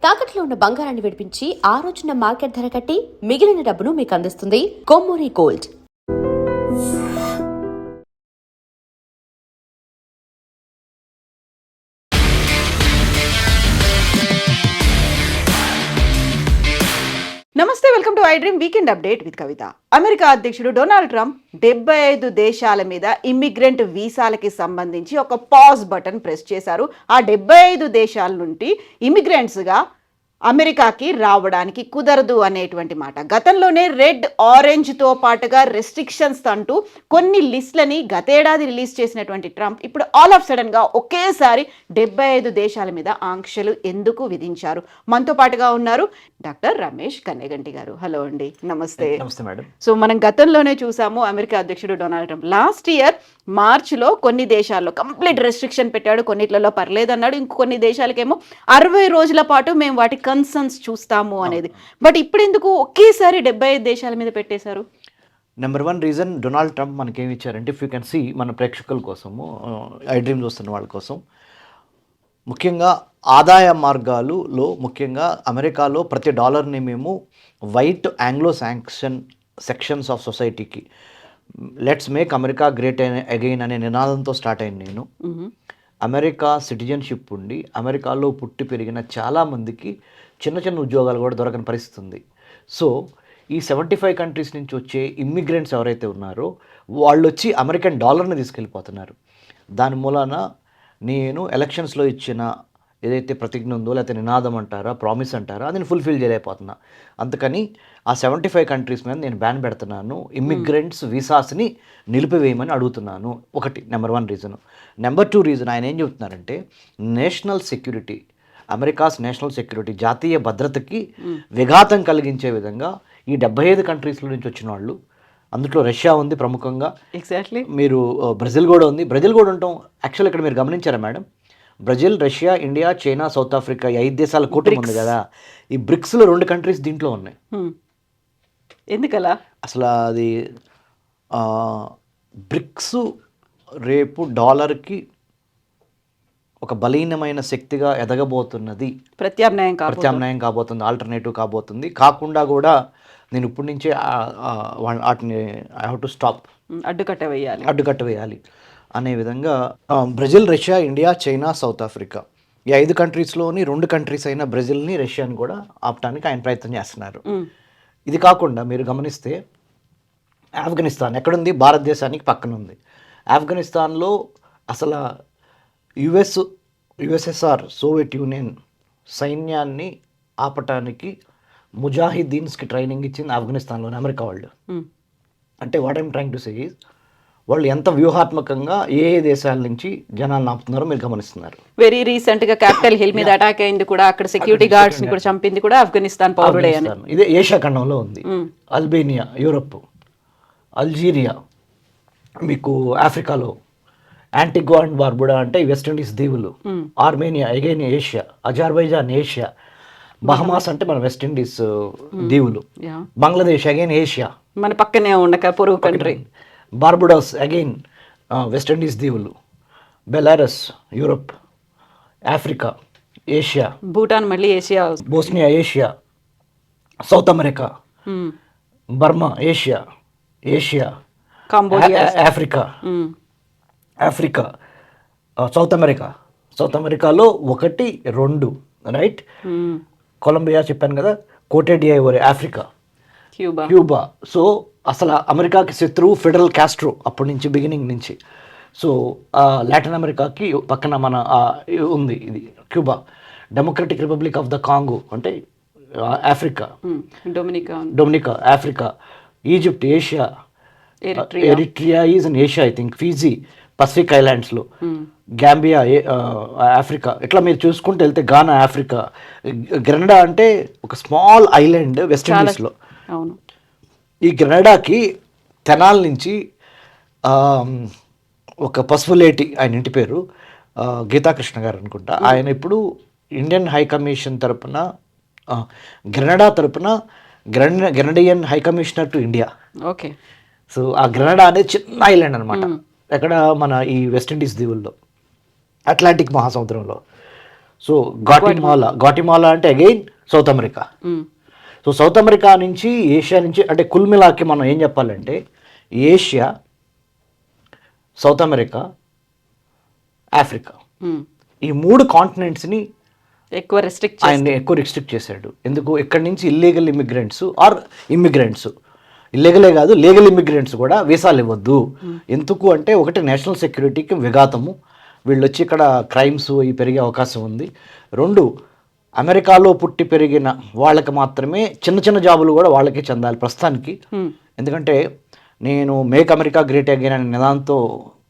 తాకట్లో ఉన్న బంగారాన్ని విడిపించి ఆ రోజున మార్కెట్ ధర కట్టి మిగిలిన డబ్బును మీకు అందిస్తుంది కొమ్మూరి గోల్డ్. నమస్తే, welcome to I dream weekend update with Kavitha. America అధ్యక్షుడు డొనాల్డ్ ట్రంప్ 75 దేశాల మీద ఇమ్మిగ్రెంట్ వీసాలకి సంబంధించి ఒక పాజ్ బటన్ ప్రెస్ చేశారు. ఆ 75 దేశాల నుండి ఇమిగ్రెంట్స్గా అమెరికాకి రావడానికి కుదరదు అనేటువంటి మాట. గతంలోనే రెడ్ ఆరెంజ్తో పాటుగా రెస్ట్రిక్షన్స్ అంటూ కొన్ని లిస్టులని గతేడాది రిలీజ్ చేసినటువంటి ట్రంప్ ఇప్పుడు ఆల్ ఆఫ్ సడన్గా ఒకేసారి 75 దేశాల మీద ఆంక్షలు ఎందుకు విధించారు? మనతో పాటుగా ఉన్నారు డాక్టర్ రమేష్ కన్నెగంటి గారు. హలో అండి, నమస్తే. నమస్తే మేడం. సో మనం గతంలోనే చూసాము, అమెరికా అధ్యక్షుడు డొనాల్డ్ ట్రంప్ లాస్ట్ ఇయర్ మార్చిలో కొన్ని దేశాల్లో కంప్లీట్ రెస్ట్రిక్షన్ పెట్టాడు, కొన్నిట్లలో పర్లేదన్నాడు, ఇంకొన్ని దేశాలకేమో 60 రోజుల పాటు మేము వాటి కన్సర్న్స్ చూస్తాము అనేది. బట్ ఇప్పుడు ఎందుకు ఒకేసారి 75 దేశాల మీద పెట్టేశారు? నెంబర్ 1 రీజన్, డొనాల్డ్ ట్రంప్ మనకి ఏమి ఇచ్చారంటే, ఇఫ్ యూ కెన్ సీ, మన ప్రేక్షకుల కోసము, ఐ డ్రీమ్ చూస్తున్న వాళ్ళ కోసం, ముఖ్యంగా ఆదాయ మార్గాలులో ముఖ్యంగా అమెరికాలో ప్రతి డాలర్ని మేము వైట్ ఆంగ్లో సెక్షన్స్ ఆఫ్ సొసైటీకి let's make America great again అనే నినాదంతో స్టార్ట్ అయింది. నేను అమెరికా సిటిజన్షిప్ ఉండి అమెరికాలో పుట్టి పెరిగిన చాలామందికి చిన్న చిన్న ఉద్యోగాలు కూడా దొరకని పరిస్థితి ఉంది. సో ఈ 75 కంట్రీస్ నుంచి వచ్చే ఇమ్మిగ్రెంట్స్ ఎవరైతే ఉన్నారో వాళ్ళు వచ్చి అమెరికన్ డాలర్ని తీసుకెళ్ళిపోతున్నారు. దాని మూలాన నేను ఎలక్షన్స్లో ఇచ్చిన ఏదైతే ప్రతిజ్ఞ ఉందో, లేకపోతే నినాదం అంటారా, ప్రామిస్ అంటారా, అది నేను ఫుల్ఫిల్ చేయలేకపోతున్నా. అందుకని ఆ 75 కంట్రీస్ మీద నేను బ్యాన్ పెడుతున్నాను, ఇమ్మిగ్రెంట్స్ వీసాస్ని నిలిపివేయమని అడుగుతున్నాను. ఒకటి నెంబర్ 1 రీజను. నెంబర్ 2 రీజన్, ఆయన ఏం చెబుతున్నారంటే, national security, America's national security, జాతీయ భద్రతకి విఘాతం కలిగించే విధంగా ఈ 75 కంట్రీస్లో నుంచి వచ్చిన వాళ్ళు, అందులో రష్యా ఉంది ప్రముఖంగా, ఎగ్జాక్ట్లీ, మీరు బ్రెజిల్ కూడా ఉంది. బ్రెజిల్ కూడా ఉంటాం. యాక్చువల్ ఇక్కడ మీరు గమనించారా madam, Brazil, Russia, India, China, south Africa, 5 దేశాల కూటమి ఉంది కదా. ఈ బ్రిక్స్లో 2 కంట్రీస్ దీంట్లో ఉన్నాయి. ఎందుకలా? అసలు అది బ్రిక్స్ రేపు డాలర్కి ఒక బలీనమైన శక్తిగా ఎదగబోతున్నది, ప్రత్యామ్నాయం కాబోతుంది, ఆల్టర్నేటివ్ కాబోతుంది. కాకుండా కూడా నేను ఇప్పటి నుంచే వాటిని ఐ హ్యావ్ టు స్టాప్, అడ్డుకట్ట వేయాలి అనే విధంగా Brazil, Russia, India, China, south Africa, ఈ 5 కంట్రీస్లోని 2 కంట్రీస్ అయిన బ్రెజిల్ని, రష్యాని కూడా ఆపటానికి ఆయన ప్రయత్నం చేస్తున్నారు. ఇది కాకుండా మీరు గమనిస్తే ఆఫ్ఘనిస్తాన్ ఎక్కడుంది? భారతదేశానికి పక్కన ఉంది. ఆఫ్ఘనిస్తాన్లో అసలు యుఎస్ఎస్ఆర్, సోవియట్ యూనియన్ సైన్యాన్ని ఆపటానికి ముజాహిదీన్స్కి ట్రైనింగ్ ఇచ్చింది ఆఫ్ఘనిస్తాన్లోని అమెరికా వాళ్ళు. అంటే what I'm trying to say is, వాళ్ళు ఎంత వ్యూహాత్మకంగా ఏ దేశాల నుంచి జనాలను ఆపుతున్నారో మీరు గమనిస్తున్నారు. వెరీ రీసెంట్ గా క్యాపిటల్ హిల్ మీద అటాక్ అయింది కూడా, అక్కడ సెక్యూరిటీ గార్డ్స్ ని కూడా చంపింది కూడా ఆఫ్ఘనిస్తాన్ పౌరుడే అని. ఇదే ఏషియా ఖండంలో ఉంది. అల్బేనియా, యూరప్, అల్జీరియా, మీకు ఆఫ్రికాలో యాంటిగ్వా అండ్ బార్బుడా అంటే వెస్టిండీస్ దీవులు, Armenia again Asia, Azerbaijan Asia, Bahamas అంటే మన వెస్టిండీస్ దీవులు, బంగ్లాదేశ్ అగైన్ ఏషియా, మన పక్కనే ఉండక పొరుగు కంట్రీ, బార్బుడాస్ అగైన్ వెస్టిండీస్ దీవులు, Belarus Europe, Africa Asia, Bhutan మళ్ళీ Asia, Bosnia Asia, South America, Burma Asia, Cambodia Africa, South అమెరికాలో 1, 2 రైట్, కొలంబియా చెప్పాను కదా, Cote d'Ivoire Africa, Cuba. So అసలు అమెరికాకి శత్రువు ఫిడెల్ కాస్ట్రో అప్పటి నుంచి, బిగినింగ్ నుంచి. సో లాటిన్ అమెరికాకి పక్కన మన ఉంది ఇది Cuba, Democratic Republic of the Congo అంటే Africa, Dominica Africa, Egypt Asia, Eritrea is in Asia I think, Fiji Pacific ఐలాండ్స్లో, గాంబియా ఆఫ్రికా. ఇట్లా మీరు చూసుకుంటూ వెళ్తే గానా ఆఫ్రికా, గ్రెనడా అంటే ఒక స్మాల్ ఐలాండ్ వెస్ట్ ఇండీస్లో. ఈ గ్రెనడాకి తెనాల్ నుంచి ఒక పసుపులేటి, ఆయన ఇంటి పేరు గీతాకృష్ణ గారు అనుకుంటా, ఆయన ఇప్పుడు ఇండియన్ హై కమిషన్ తరపున, గ్రెనడా తరపున Grenadian high commissioner to India. Okay. So ఆ గ్రెనడా అనేది చిన్న ఐలాండ్ అనమాట, ఎక్కడ మన ఈ వెస్ట్ ఇండీస్ దీవుల్లో, అట్లాంటిక్ మహాసముద్రంలో. సో గాటిమాలా అంటే again South America. So South America నుంచి ఏషియా నుంచి అంటే కుల్మిలాకి మనం ఏం చెప్పాలంటే ఏషియా, సౌత్ అమెరికా, ఆఫ్రికా ఈ 3 కాంటినెంట్స్ని ఎక్కువ రిస్ట్రిక్ట్ చేశాడు. ఎందుకు? ఇక్కడి నుంచి ఇల్లీగల్ ఇమిగ్రెంట్స్ ఆర్ ఇమ్మిగ్రెంట్స్, ఇల్లీగలే కాదు లీగల్ ఇమిగ్రెంట్స్ కూడా వీసాలు ఇవ్వద్దు. ఎందుకు అంటే ఒకటి నేషనల్ సెక్యూరిటీకి విఘాతము, వీళ్ళు వచ్చి ఇక్కడ క్రైమ్స్ ఇవి పెరిగే అవకాశం ఉంది. 2 అమెరికాలో పుట్టి పెరిగిన వాళ్ళకి మాత్రమే చిన్న చిన్న జాబులు కూడా వాళ్ళకే చెందాలి ప్రస్తుతానికి. ఎందుకంటే నేను మేక్ అమెరికా గ్రేట్ అగైన్ అనే నిదానంతో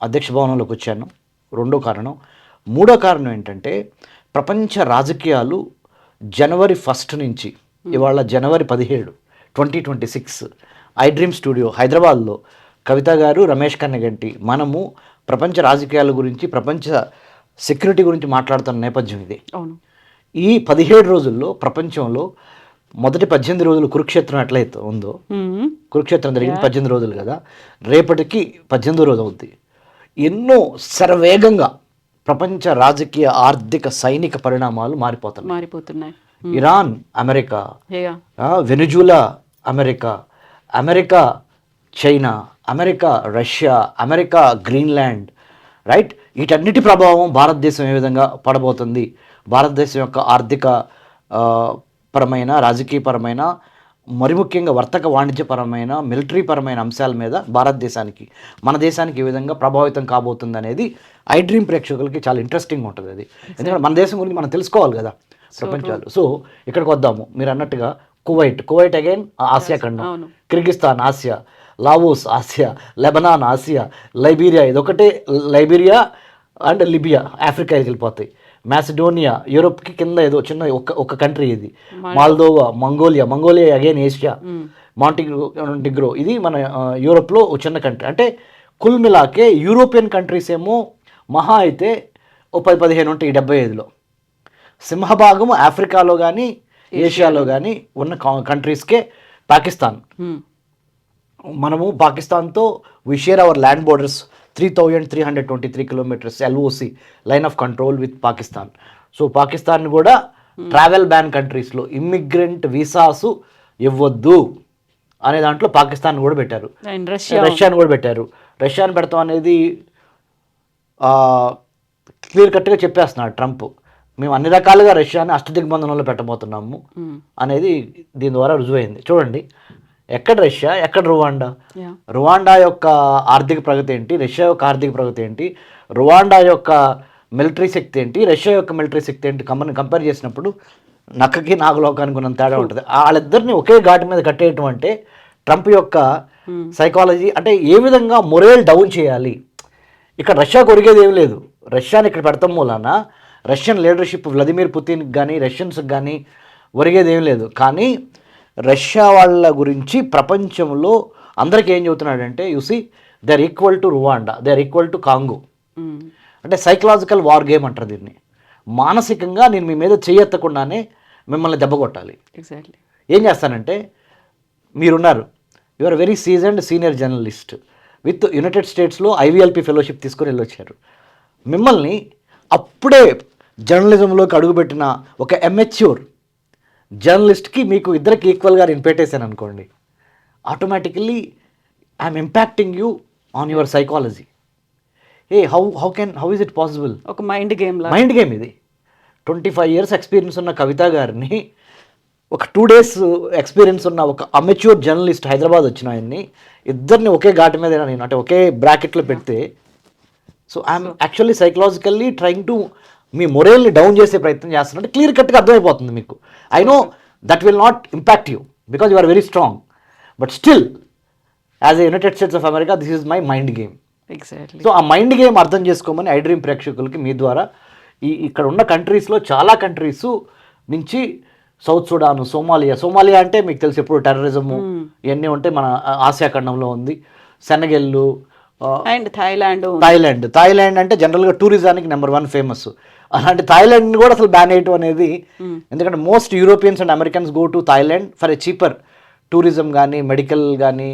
అధ్యక్ష భవనంలోకి వచ్చాను. 2వ కారణం. 3వ కారణం ఏంటంటే ప్రపంచ రాజకీయాలు జనవరి 1 నుంచి ఇవాళ జనవరి 17, 2026 iDream స్టూడియో హైదరాబాద్లో కవిత గారు, రమేష్ కన్నగంటి మనము ప్రపంచ రాజకీయాల గురించి, ప్రపంచ సెక్యూరిటీ గురించి మాట్లాడుతున్న నేపథ్యం ఇది. ఈ 17 రోజుల్లో ప్రపంచంలో మొదటి 18 రోజులు కురుక్షేత్రం ఎట్లయితే ఉందో, కురుక్షేత్రం జరిగింది 18 రోజులు కదా, రేపటికి 18వ రోజు అవుద్ది. ఎన్నో శరవేగంగా ప్రపంచ రాజకీయ, ఆర్థిక, సైనిక పరిణామాలు మారిపోతున్నాయి. Iran America, Venezuela America, America China, America Russia, America Greenland, right? వీటన్నిటి ప్రభావం భారతదేశం ఏ విధంగా పడబోతుంది, భారతదేశం యొక్క ఆర్థిక పరమైన, రాజకీయపరమైన, మరి ముఖ్యంగా వర్తక వాణిజ్యపరమైన, మిలిటరీ పరమైన అంశాల మీద భారతదేశానికి, మన దేశానికి ఏ విధంగా ప్రభావితం కాబోతుంది అనేది iDream ప్రేక్షకులకి చాలా ఇంట్రెస్టింగ్ ఉంటుంది. అది ఎందుకంటే మన దేశం గురించి మనం తెలుసుకోవాలి కదా ప్రపంచాలు. సో ఇక్కడికి వద్దాము. మీరు అన్నట్టుగా కువైట్ అగైన్ ఆసియా ఖండం, కిర్గిస్తాన్ ఆసియా, లావోస్ ఆసియా, లెబనాన్ ఆసియా, లైబీరియా, ఇదొకటే లైబీరియా అండ్ లిబియా ఆఫ్రికాకి వెళ్ళిపోతాయి. మ్యాసిడోనియా యూరోప్కి కింద ఏదో చిన్న ఒక కంట్రీ ఇది. Moldova, Mongolia again Asia, Montenegro ఇది మన యూరోప్లో ఒక చిన్న కంట్రీ. అంటే కుల్ మిలాకే యూరోపియన్ కంట్రీస్ ఏమో మహా అయితే 10-15 ఉంటాయి 75లో. సింహభాగము ఆఫ్రికాలో కానీ ఏషియాలో కానీ ఉన్న కంట్రీస్కే. పాకిస్తాన్, మనము పాకిస్తాన్తో we share our land borders 3,323 kilometres LOC line of control with Pakistan. So Pakistan కూడా ట్రావెల్ బ్యాన్ కంట్రీస్లో ఇమ్మిగ్రెంట్ వీసాసు ఇవ్వద్దు అనే దాంట్లో పాకిస్తాన్ కూడా పెట్టారు, రష్యాను కూడా పెట్టారు. రష్యాను పెడతాం అనేది క్లియర్ కట్గా చెప్పేస్తున్నాడు ట్రంప్. మేము అన్ని రకాలుగా రష్యాని అష్టదిగ్బంధనంలో పెట్టబోతున్నాము అనేది దీని ద్వారా రుజువైంది. చూడండి, ఎక్కడ రష్యా, ఎక్కడ రువాండా యొక్క ఆర్థిక ప్రగతి ఏంటి, రష్యా యొక్క ఆర్థిక ప్రగతి ఏంటి, రువాండా యొక్క మిలిటరీ శక్తి ఏంటి, రష్యా యొక్క మిలిటరీ శక్తి ఏంటి కంపేర్ చేసినప్పుడు నక్కకి నాగలోకానికి ఉన్నంత తేడా ఉంటుంది. వాళ్ళిద్దరిని ఒకే ఘాటు మీద కట్టేయటం అంటే ట్రంప్ యొక్క సైకాలజీ. అంటే ఏ విధంగా మొరేల్ డౌన్ చేయాలి. ఇక్కడ రష్యా కొరిగేది ఏం లేదు. రష్యాని ఇక్కడ పెడతాం మూలాన రష్యన్ లీడర్షిప్ వ్లాదిమిర్ పుతిన్కి కానీ రష్యన్స్కి కానీ ఒరిగేది ఏం లేదు. కానీ రష్యా వాళ్ళ గురించి ప్రపంచంలో అందరికీ ఏం చెబుతున్నాడంటే you see they are equal to Rwanda, they are equal to Congo. అంటే సైకలాజికల్ వార్ గేమ్ అంటారు దీన్ని. మానసికంగా నేను మీ మీద చేయెత్తకుండానే మిమ్మల్ని దెబ్బ కొట్టాలి. ఏం చేస్తానంటే మీరున్నారు, you are very seasoned senior journalist with United స్టేట్స్లో IVLP ఫెలోషిప్ తీసుకొని వెళ్ళొచ్చారు. మిమ్మల్ని అప్పుడే జర్నలిజంలోకి అడుగుపెట్టిన ఒక ఎమెచ్యూర్ జర్నలిస్ట్కి మీకు ఇద్దరికి ఈక్వల్గా నేను పెట్టేశాను అనుకోండి, automatically I'm impacting you on your psychology. How is it possible? ఒక మైండ్ గేమ్ ఇది. 25 years ఎక్స్పీరియన్స్ ఉన్న కవిత గారిని, ఒక 2 days ఎక్స్పీరియన్స్ ఉన్న ఒక అమెచ్యూర్ జర్నలిస్ట్ హైదరాబాద్ వచ్చిన ఆయన్ని, ఇద్దరిని ఒకే ఘాటు మీద నేను అంటే ఒకే బ్రాకెట్లో పెడితే, so I'm actually psychologically trying to మీ మొరేల్ని డౌన్ చేసే ప్రయత్నం చేస్తున్నట్టు క్లియర్ కట్గా అర్థమైపోతుంది మీకు. I know that will not impact you because you are very strong, but still as a United States of America this is my mind game. So ఆ mind game అర్థం చేసుకోమని iDream ప్రేక్షకులకి మీ ద్వారా ఇక్కడ ఉన్న కంట్రీస్లో చాలా కంట్రీస్ నుంచి సౌత్ సుడాను, సోమాలియా అంటే మీకు తెలిసి ఎప్పుడు టెర్రరిజము ఇవన్నీ ఉంటే మన ఆసియా ఖండంలో ఉంది. సెనగల్ అండ్ థాయిలాండ్ అంటే జనరల్గా టూరిజానికి నెంబర్ 1 ఫేమస్. అలాంటి థాయిలాండ్ని కూడా అసలు బ్యాన్ చేయటం అనేది, ఎందుకంటే most Europeans and Americans go to Thailand for a cheaper tourism కానీ మెడికల్ కానీ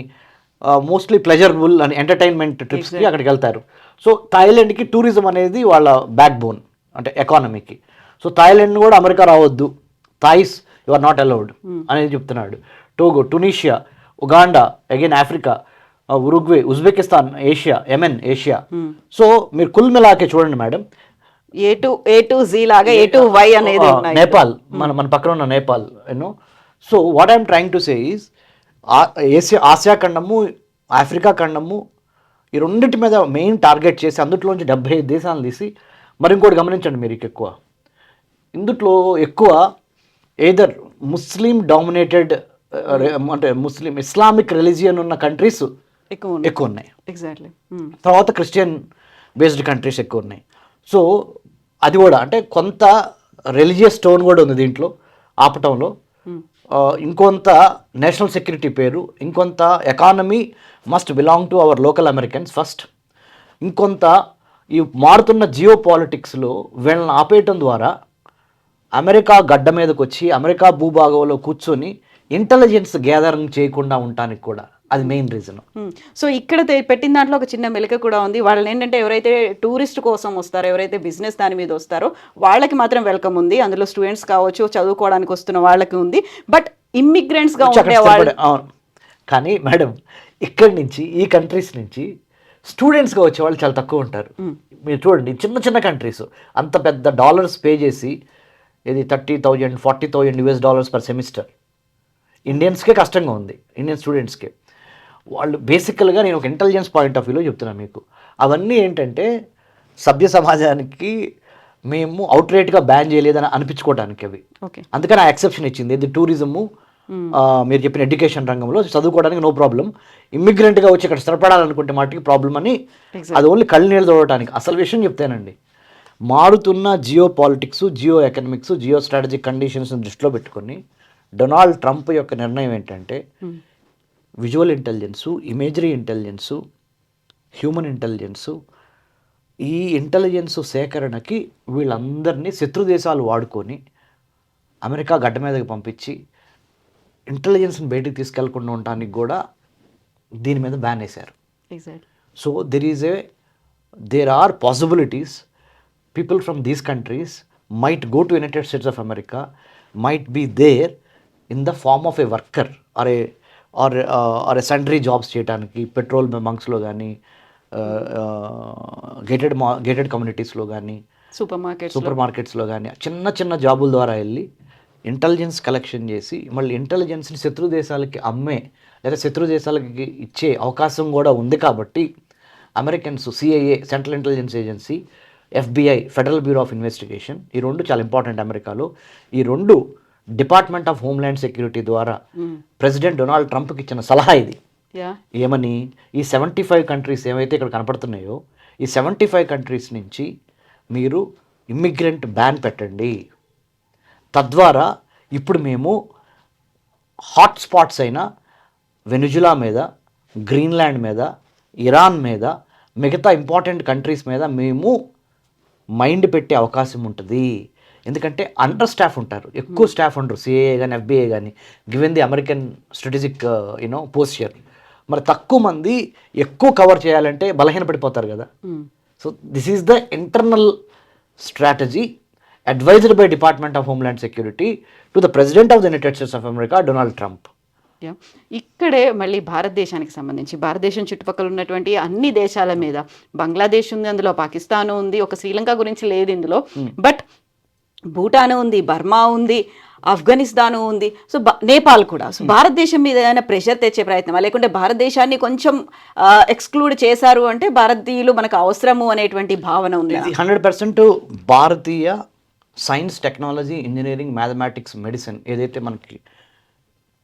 మోస్ట్లీ ప్లెజరబుల్ అని ఎంటర్టైన్మెంట్ ట్రిప్స్కి అక్కడికి వెళ్తారు. సో థాయిలాండ్కి టూరిజం అనేది వాళ్ళ బ్యాక్ బోన్ అంటే ఎకానమీకి. సో థాయిలాండ్ కూడా అమెరికా రావద్దు, Thais you are not allowed అనేది చెప్తున్నాడు. Togo, Tunisia, Uganda, again Africa, Uruguay, Uzbekistan Asia, Yemen Asia. So మీరు కుల్ మిలాకే చూడండి మేడం, A to Z లాగా A to Y అనేది ఉన్నాయి. నేపాల్, మన పక్కన ఉన్న Nepal, you know. So what I'm trying to say is ఆసియా ఖండము, ఆఫ్రికా ఖండము, ఈ రెండింటి మీద మెయిన్ టార్గెట్ చేసి అందులోంచి 75 దేశాలను తీసి, మరి ఇంకోటి గమనించండి మీరు, ఎక్కువ ఇందుట్లో ఎక్కువ ఏదర్ ముస్లిం డామినేటెడ్ అంటే ఇస్లామిక్ రిలీజియన్ ఉన్న కంట్రీస్ ఎక్కువ ఉన్నాయి. ఎగ్జాక్ట్లీ. తర్వాత క్రిస్టియన్ బేస్డ్ కంట్రీస్ ఎక్కువ ఉన్నాయి. సో అది కూడా అంటే కొంత రిలీజియస్ టోన్ కూడా ఉంది దీంట్లో ఆపటంలో. ఇంకొంత నేషనల్ సెక్యూరిటీ పేరు, ఇంకొంత economy must belong to our local Americans first, ఇంకొంత ఈ మారుతున్న జియో పాలిటిక్స్లో వీళ్ళని ఆపేయటం ద్వారా అమెరికా గడ్డ మీదకి వచ్చి అమెరికా భూభాగంలో కూర్చొని ఇంటెలిజెన్స్ గ్యాదరింగ్ చేయకుండా ఉండటానికి కూడా అది మెయిన్ రీజన్. సో ఇక్కడ పెట్టిన దాంట్లో ఒక చిన్న మెలిక కూడా ఉంది. వాళ్ళని ఏంటంటే ఎవరైతే టూరిస్ట్ కోసం వస్తారో, ఎవరైతే బిజినెస్ దాని మీద వస్తారో వాళ్ళకి మాత్రం వెల్కమ్ ఉంది. అందులో స్టూడెంట్స్ కావచ్చు, చదువుకోవడానికి వస్తున్న వాళ్ళకి ఉంది. బట్ ఇమ్మిగ్రెంట్స్గా ఉండే వాళ్ళు, కానీ మేడం ఇక్కడి నుంచి ఈ కంట్రీస్ నుంచి స్టూడెంట్స్గా వచ్చే వాళ్ళు చాలా తక్కువ ఉంటారు. మీరు చూడండి, చిన్న చిన్న కంట్రీస్ అంత పెద్ద డాలర్స్ పే చేసి, ఇది $30,000 $40,000 పర్ సెమిస్టర్, ఇండియన్స్కే కష్టంగా ఉంది, ఇండియన్ స్టూడెంట్స్కే. వాళ్ళు బేసికల్గా నేను ఒక ఇంటెలిజెన్స్ పాయింట్ ఆఫ్ వ్యూలో చెప్తున్నాను మీకు, అవన్నీ ఏంటంటే సభ్య సమాజానికి మేము అవుట్ రేట్గా బ్యాన్ చేయలేదని అనిపించుకోవడానికి అవి. అందుకని ఆ ఎక్సెప్షన్ ఇచ్చింది. ఇది టూరిజము, మీరు చెప్పిన ఎడ్యుకేషన్ రంగంలో చదువుకోవడానికి నో ప్రాబ్లం, ఇమ్మిగ్రెంట్గా వచ్చి ఇక్కడ స్థిరపడాలనుకుంటే మాటికి ప్రాబ్లం అని, అది ఓన్లీ కళ్ళు నీళ్ళు తోడటానికి. అసలు విషయం చెప్తానండి, మారుతున్న geopolitics, geoeconomics, geostrategic కండిషన్స్ని దృష్టిలో పెట్టుకొని డొనాల్డ్ ట్రంప్ యొక్క నిర్ణయం ఏంటంటే visual intelligence, imagery intelligence, human intelligence, ఈ ఇంటెలిజెన్స్ సేకరణకి వీళ్ళందరినీ శత్రు దేశాలు వాడుకొని అమెరికా గడ్డ మీదకి పంపించి ఇంటెలిజెన్స్ని బయటికి తీసుకెళ్లకుండా ఉండటానికి కూడా దీని మీద బ్యాన్ వేశారు. So there are possibilities people from these countries might go to United States of America, might be there in the form of a worker or a sundry jobs చేయడానికి, పెట్రోల్ బంక్స్లో కానీ, గేటెడ్ కమ్యూనిటీస్లో కానీ, super మార్కెట్స్లో కానీ చిన్న చిన్న జాబుల ద్వారా వెళ్ళి intelligence collection చేసి మళ్ళీ ఇంటెలిజెన్స్ని శత్రు దేశాలకి అమ్మే లేదా శత్రు దేశాలకి ఇచ్చే అవకాశం కూడా ఉంది. కాబట్టి Americans, CIA central intelligence agency, FBI federal bureau of investigation, ఈ రెండు చాలా ఇంపార్టెంట్ అమెరికాలో. ఈ రెండు డిపార్ట్మెంట్ ఆఫ్ హోమ్ల్యాండ్ సెక్యూరిటీ ద్వారా ప్రెసిడెంట్ డొనాల్డ్ ట్రంప్కి ఇచ్చిన సలహా ఇది. ఏమని, ఈ 75 కంట్రీస్ ఏవైతే ఇక్కడ కనపడుతున్నాయో ఈ 75 కంట్రీస్ నుంచి మీరు ఇమ్మిగ్రెంట్ బ్యాన్ పెట్టండి, తద్వారా ఇప్పుడు మేము హాట్ స్పాట్స్ అయిన వెనుజులా మీద, గ్రీన్లాండ్ మీద, ఇరాన్ మీద, మిగతా ఇంపార్టెంట్ కంట్రీస్ మీద మేము మైండ్ పెట్టే అవకాశం ఉంటుంది. ఎందుకంటే అండర్ స్టాఫ్ ఉంటారు, ఎక్కువ స్టాఫ్ ఉండరు, సిఐఏ కానీ FBI కానీ, given the American strategic posture. మరి తక్కువ మంది ఎక్కువ కవర్ చేయాలంటే బలహీనపడిపోతారు కదా. So this is the internal strategy advised by department of homeland security to the president of the United States of America Donald Trump. ఇక్కడే మళ్ళీ భారతదేశానికి సంబంధించి, భారతదేశం చుట్టుపక్కల ఉన్నటువంటి అన్ని దేశాల మీద, బంగ్లాదేశ్ ఉంది, అందులో పాకిస్తాన్ ఉంది, ఒక శ్రీలంక గురించి లేదు ఇందులో, బట్ భూటాన్ ఉంది, బర్మా ఉంది, ఆఫ్ఘనిస్తాన్ ఉంది, సో నేపాల్ కూడా. సో భారతదేశం మీద ఏదైనా ప్రెషర్ తెచ్చే ప్రయత్నం, లేకుంటే భారతదేశాన్ని కొంచెం ఎక్స్క్లూడ్ చేశారు అంటే భారతీయులు మనకు అవసరము అనేటువంటి భావన ఉంది. 100% భారతీయ science, technology, engineering, mathematics, medicine ఏదైతే మనకి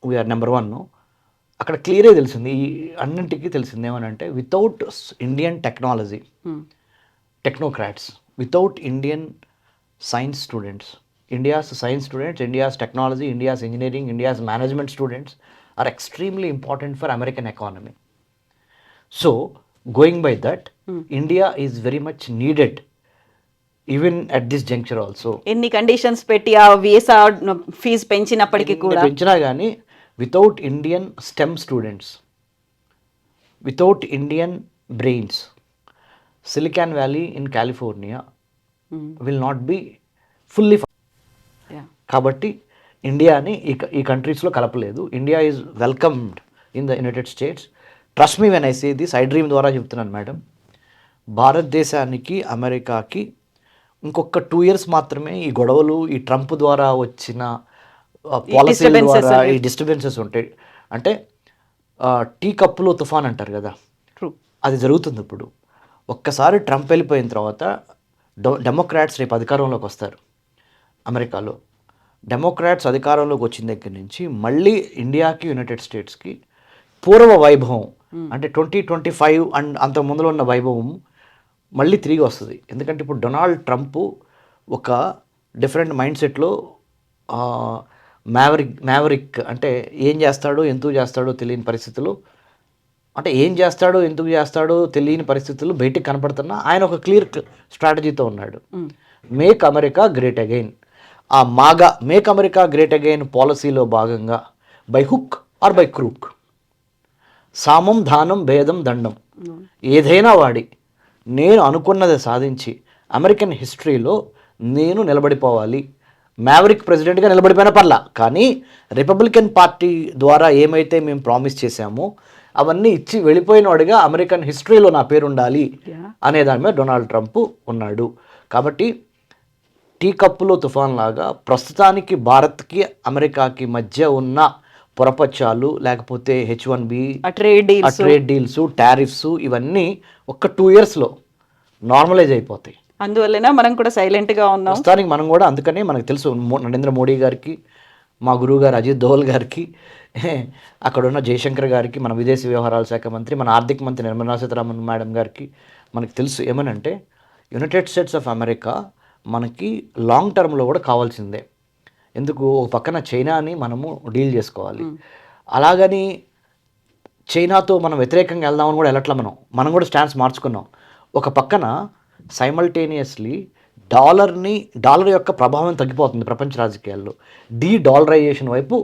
వీఆర్ నెంబర్ 1, అక్కడ క్లియర్గా తెలిసింది, ఈ అన్నింటికీ తెలిసింది ఏమనంటే without Indian technology technocrats, without Indian science students, India's science students, India's technology, India's engineering, India's management students are extremely important for American economy. So going by that, India is very much needed even at this juncture also. ఎన్ని conditions పెట్టి ఆ visa fee పెంచినప్పటికీ కూడా, పెంచినా కానీ without Indian STEM students, without Indian brains, Silicon Valley in California will not be fully. Yeah. కాబట్టి ఇండియాని ఈ కంట్రీస్లో కలపలేదు. India is welcomed in the United States. Trust me when I say this, iDream ద్వారా చెప్తున్నాను madam. భారతదేశానికి అమెరికాకి ఇంకొక 2 years మాత్రమే ఈ గొడవలు, ఈ ట్రంప్ ద్వారా వచ్చిన పాలసీల ద్వారా ఈ డిస్టర్బెన్సెస్ ఉంటాయి. అంటే టీ కప్పులో తుఫాన్ అంటారు కదా, అది జరుగుతుంది ఇప్పుడు. ఒక్కసారి ట్రంప్ వెళ్ళిపోయిన తర్వాత డెమోక్రాట్స్ రేపు అధికారంలోకి వస్తారు అమెరికాలో. డెమోక్రాట్స్ అధికారంలోకి వచ్చిన దగ్గర నుంచి మళ్ళీ ఇండియాకి, యునైటెడ్ స్టేట్స్కి పూర్వ వైభవం, అంటే 2025 అండ్ అంత ముందులో ఉన్న వైభవం మళ్ళీ తిరిగి వస్తుంది. ఎందుకంటే ఇప్పుడు డొనాల్డ్ ట్రంప్ ఒక డిఫరెంట్ మైండ్ సెట్లో, మ్యావరిక్ అంటే ఏం చేస్తాడో ఎందుకు చేస్తాడో తెలియని పరిస్థితులు, అంటే ఏం చేస్తాడో ఎందుకు చేస్తాడో తెలియని పరిస్థితులు బయటికి కనపడుతున్నా ఆయన ఒక క్లియర్ స్ట్రాటజీతో ఉన్నాడు. Make America great again. ఆ MAGA make America great again పాలసీలో భాగంగా by hook or by crook, సామం దానం భేదం దండం, ఏదైనా వాడి నేను అనుకున్నది సాధించి అమెరికన్ హిస్టరీలో నేను నిలబడిపోవాలి. మ్యావరిక్ ప్రెసిడెంట్గా నిలబడిపోయిన పర్లా, కానీ రిపబ్లికన్ పార్టీ ద్వారా ఏమైతే మేము ప్రామిస్ చేశామో అవన్నీ ఇచ్చి వెళ్ళిపోయిన వాడిగా అమెరికన్ హిస్టరీలో నా పేరు ఉండాలి అనే దాని మీద డొనాల్డ్ ట్రంప్ ఉన్నాడు. కాబట్టి టీ కప్పులో తుఫాన్ లాగా ప్రస్తుతానికి భారత్కి అమెరికాకి మధ్య ఉన్న పొరపచ్చాలు, లేకపోతే H1B, ట్రేడ్ డీల్స్, టారిఫ్స్ ఇవన్నీ ఒక్క 2 yearsలో నార్మలైజ్ అయిపోతాయి. అందువల్లనే మనం కూడా సైలెంట్గా ఉన్నాం ప్రస్తుతానికి. మనం కూడా అందుకనే మనకు తెలుసు నరేంద్ర మోడీ గారికి, మా గురువు గారు అజిత్ దోవల్ గారికి, అక్కడ ఉన్న జయశంకర్ గారికి, మన విదేశీ వ్యవహారాల శాఖ మంత్రి, మన ఆర్థిక మంత్రి నిర్మలా సీతారామన్ మేడం గారికి మనకు తెలుసు ఏమనంటే యునైటెడ్ స్టేట్స్ ఆఫ్ అమెరికా మనకి లాంగ్ టర్మ్లో కూడా కావాల్సిందే. ఎందుకు, ఒక పక్కన చైనాని మనము డీల్ చేసుకోవాలి, అలాగని చైనాతో మనం వ్యతిరేకంగా వెళ్దామని కూడా వెళ్ళట్లా. మనం కూడా స్టాండ్స్ మార్చుకున్నాం. ఒక పక్కన సైమల్టేనియస్లీ డాలర్ యొక్క ప్రభావం తగ్గిపోతుంది ప్రపంచ రాజకీయాల్లో. డాలరైజేషన్ వైపు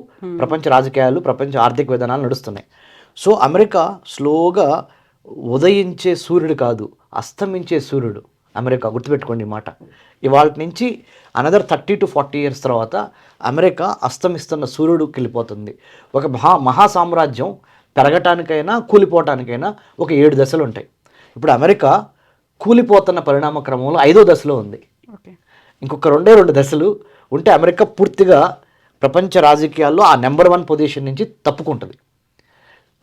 ప్రపంచ రాజకీయాలు, ప్రపంచ ఆర్థిక విధానాలు నడుస్తున్నాయి. సో అమెరికా స్లోగా ఉదయించే సూర్యుడు కాదు, అస్తమించే సూర్యుడు అమెరికా. గుర్తుపెట్టుకోండి ఈ మాట. ఇవాళ నుంచి అనదర్ 30 to 40 years తర్వాత అమెరికా అస్తమిస్తున్న సూర్యుడికి వెళ్ళిపోతుంది. ఒక మహా సామ్రాజ్యం పెరగటానికైనా కూలిపోవటానికైనా ఒక 7 దశలు ఉంటాయి. ఇప్పుడు అమెరికా కూలిపోతున్న పరిణామ క్రమంలో 5వ దశలో ఉంది. ఇంకొక 2 దశలు ఉంటే అమెరికా పూర్తిగా ప్రపంచ రాజకీయాల్లో ఆ నెంబర్ 1 పొజిషన్ నుంచి తప్పుకుంటుంది.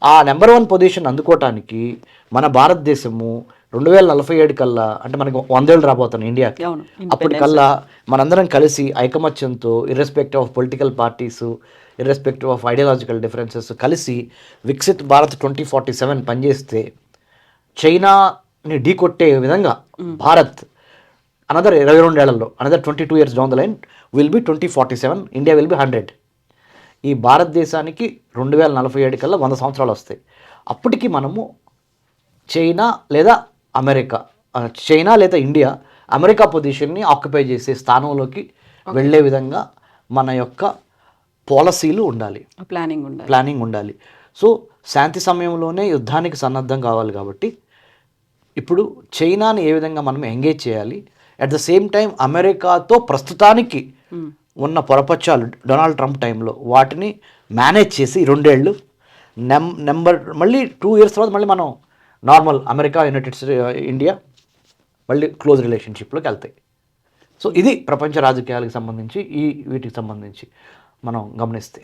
ఆ నెంబర్ 1 పొజిషన్ అందుకోవటానికి మన భారతదేశము 2047 కల్లా, అంటే మనకి 100 ఏళ్ళు రాబోతున్నాయి ఇండియాకి, అప్పటికల్లా మనందరం కలిసి ఐకమత్యంతో, irrespective of political parties, irrespective of ideological differences కలిసి వికసిత్ భారత్ 2047 పనిచేస్తే చైనాని ఢీకొట్టే విధంగా భారత్ అనదర్ 22 ఏళ్లలో, another 22 years down the line will be 2047, India will be 100. ఈ భారతదేశానికి 2047 కల్లా 100 సంవత్సరాలు వస్తాయి. అప్పటికి మనము చైనా లేదా ఇండియా అమెరికా పొజిషన్ని ఆక్యుపై చేసే స్థానంలోకి వెళ్ళే విధంగా మన యొక్క పాలసీలు ఉండాలి, ప్లానింగ్ ఉండాలి. సో శాంతి సమయంలోనే యుద్ధానికి సన్నద్ధం కావాలి. కాబట్టి ఇప్పుడు చైనాని ఏ విధంగా మనం ఎంగేజ్ చేయాలి, అట్ ద సేమ్ టైం అమెరికాతో ప్రస్తుతానికి ఉన్న పొరపచ్చాలు డొనాల్డ్ ట్రంప్ టైంలో వాటిని మేనేజ్ చేసి 2 ఏళ్ళు మళ్ళీ 2 years తర్వాత మళ్ళీ మనం normal America, United states, India మళ్ళీ క్లోజ్ రిలేషన్షిప్లోకి వెళ్తాయి. సో ఇది ప్రపంచ రాజకీయాలకు సంబంధించి వీటికి సంబంధించి మనం గమనిస్తే.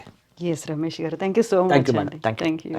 ఎస్ రమేష్ గారు, thank you so much. Thank you.